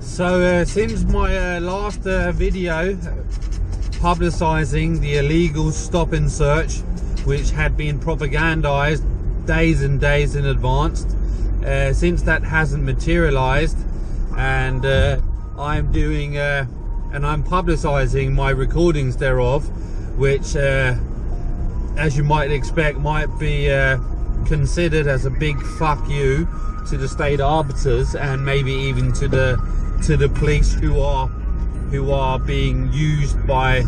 So since my last video publicising the illegal stop and search, which had been propagandised days and days in advance, since that hasn't materialised, and I'm doing and I'm publicising my recordings thereof, which as you might expect might be considered as a big fuck you to the state arbiters, and maybe even to the police who are being used by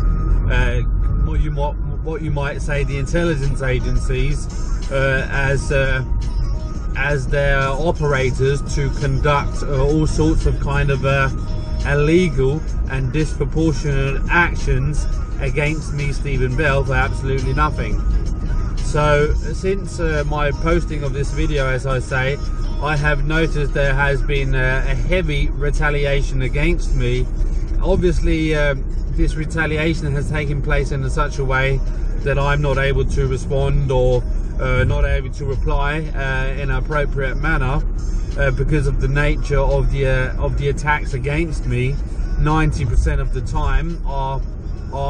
what you might say the intelligence agencies as their operators to conduct all sorts of kind of illegal and disproportionate actions against me, Stephen Bell, for absolutely nothing. So since my posting of this video, as I say, I have noticed there has been a heavy retaliation against me. Obviously this retaliation has taken place in such a way that I'm not able to respond or not able to reply in an appropriate manner because of the nature of the attacks against me. 90% of the time are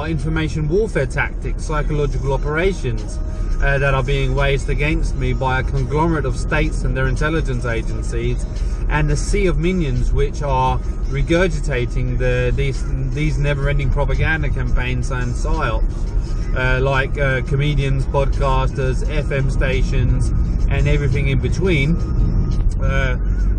information warfare tactics, psychological operations that are being waged against me by a conglomerate of states and their intelligence agencies, and the sea of minions which are regurgitating these never-ending propaganda campaigns and psyops, like comedians, podcasters, FM stations, and everything in between.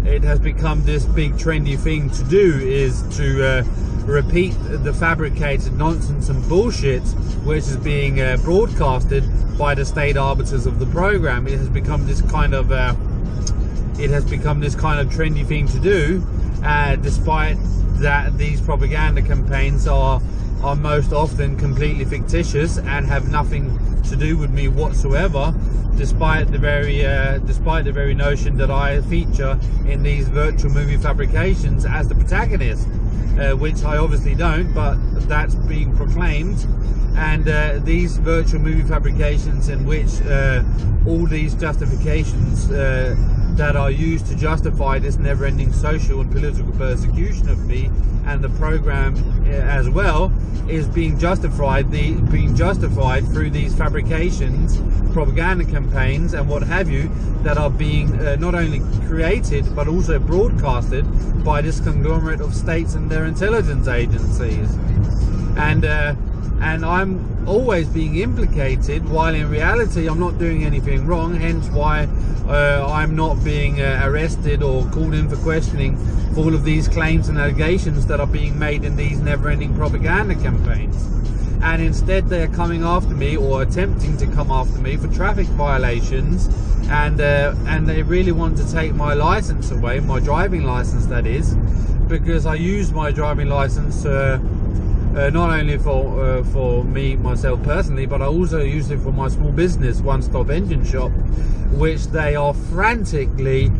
It has become this big trendy thing to do, is to repeat the fabricated nonsense and bullshit which is being broadcasted by the state arbiters of the program. It has become this kind of trendy thing to do, despite that these propaganda campaigns are most often completely fictitious and have nothing to do with me whatsoever, despite the very notion that I feature in these virtual movie fabrications as the protagonist, which I obviously don't, but that's being proclaimed. And these virtual movie fabrications, in which all these justifications that are used to justify this never-ending social and political persecution of me and the program as well, is being justified through these fabrications, propaganda campaigns and what have you, that are being not only created but also broadcasted by this conglomerate of states and their intelligence agencies. And I'm always being implicated, while in reality I'm not doing anything wrong, hence why I'm not being arrested or called in for questioning for all of these claims and allegations that are being made in these never-ending propaganda campaigns. And instead they are coming after me, or attempting to come after me, for traffic violations, and they really want to take my license away, my driving license that is, because I use my driving license not only for me, myself personally, but I also use it for my small business, One Stop Engine Shop, which they are frantically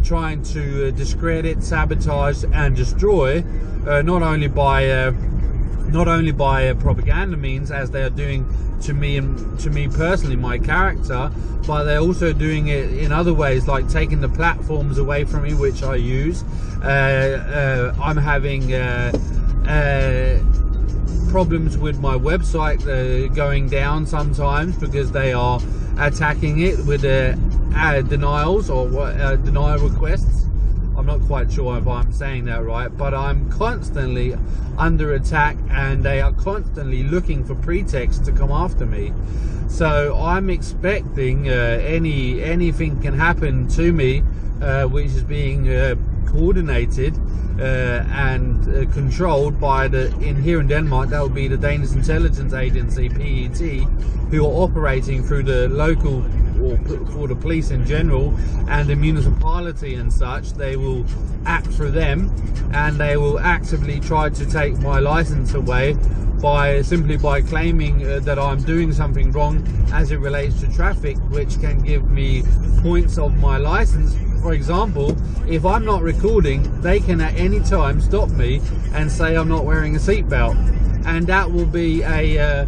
trying to discredit, sabotage and destroy, not only by propaganda means, as they are doing to me and to me personally, my character, but they're also doing it in other ways, like taking the platforms away from me which I use. I'm having problems with my website going down sometimes because they are attacking it with denials or denial requests. I'm not quite sure if I'm saying that right, but I'm constantly under attack and they are constantly looking for pretexts to come after me. So I'm expecting anything can happen to me, which is being coordinated and controlled by here in Denmark, that would be the Danish Intelligence Agency, PET, who are operating through the local, or for the police in general, and the municipality and such. They will act through them, and they will actively try to take my license away simply by claiming that I'm doing something wrong as it relates to traffic, which can give me points of my license. For example, if I'm not recording, they can at any time stop me and say I'm not wearing a seatbelt, and that will be a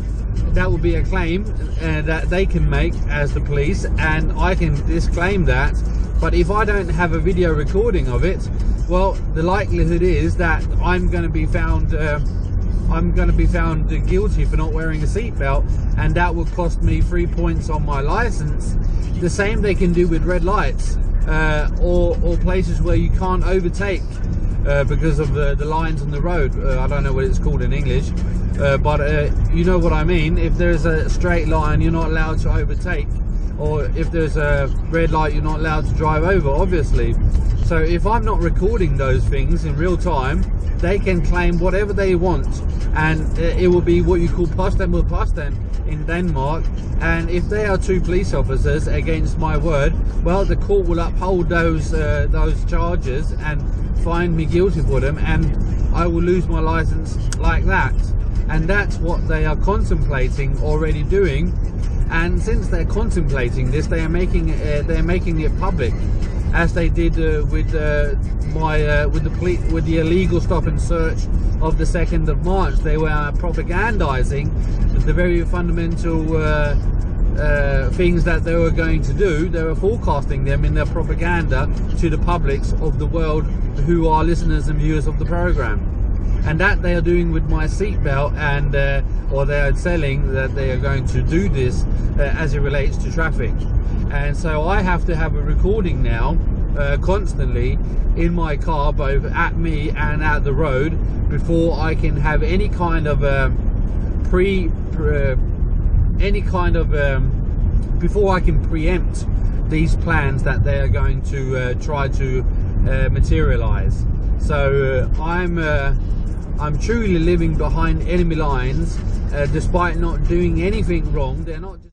claim that they can make as the police, and I can disclaim that But if I don't have a video recording of it, well, the likelihood is that I'm going to be found guilty for not wearing a seatbelt, and that will cost me 3 points on my license. The same they can do with red lights, or places where you can't overtake because of the lines on the road. I don't know what it's called in English, but you know what I mean. If there's a straight line, you're not allowed to overtake, or if there's a red light, you're not allowed to drive over, obviously. So if I'm not recording those things in real time, they can claim whatever they want, and it will be what you call påstand mot påstand in Denmark. And if they are two police officers against my word, well, the court will uphold those charges and find me guilty for them, and I will lose my license like that. And that's what they are contemplating already doing. And since they're contemplating this, they are making it public, as they did with the illegal stop and search of the 2nd of March. They were propagandizing the very fundamental things that they were going to do. They were forecasting them in their propaganda to the publics of the world who are listeners and viewers of the program. And that they are doing with my seatbelt, and or they are selling that they are going to do this as it relates to traffic. And so I have to have a recording now constantly in my car, both at me and at the road, before I can have any kind of before I can preempt these plans that they are going to try to materialize. So I'm truly living behind enemy lines, despite not doing anything wrong. They're not just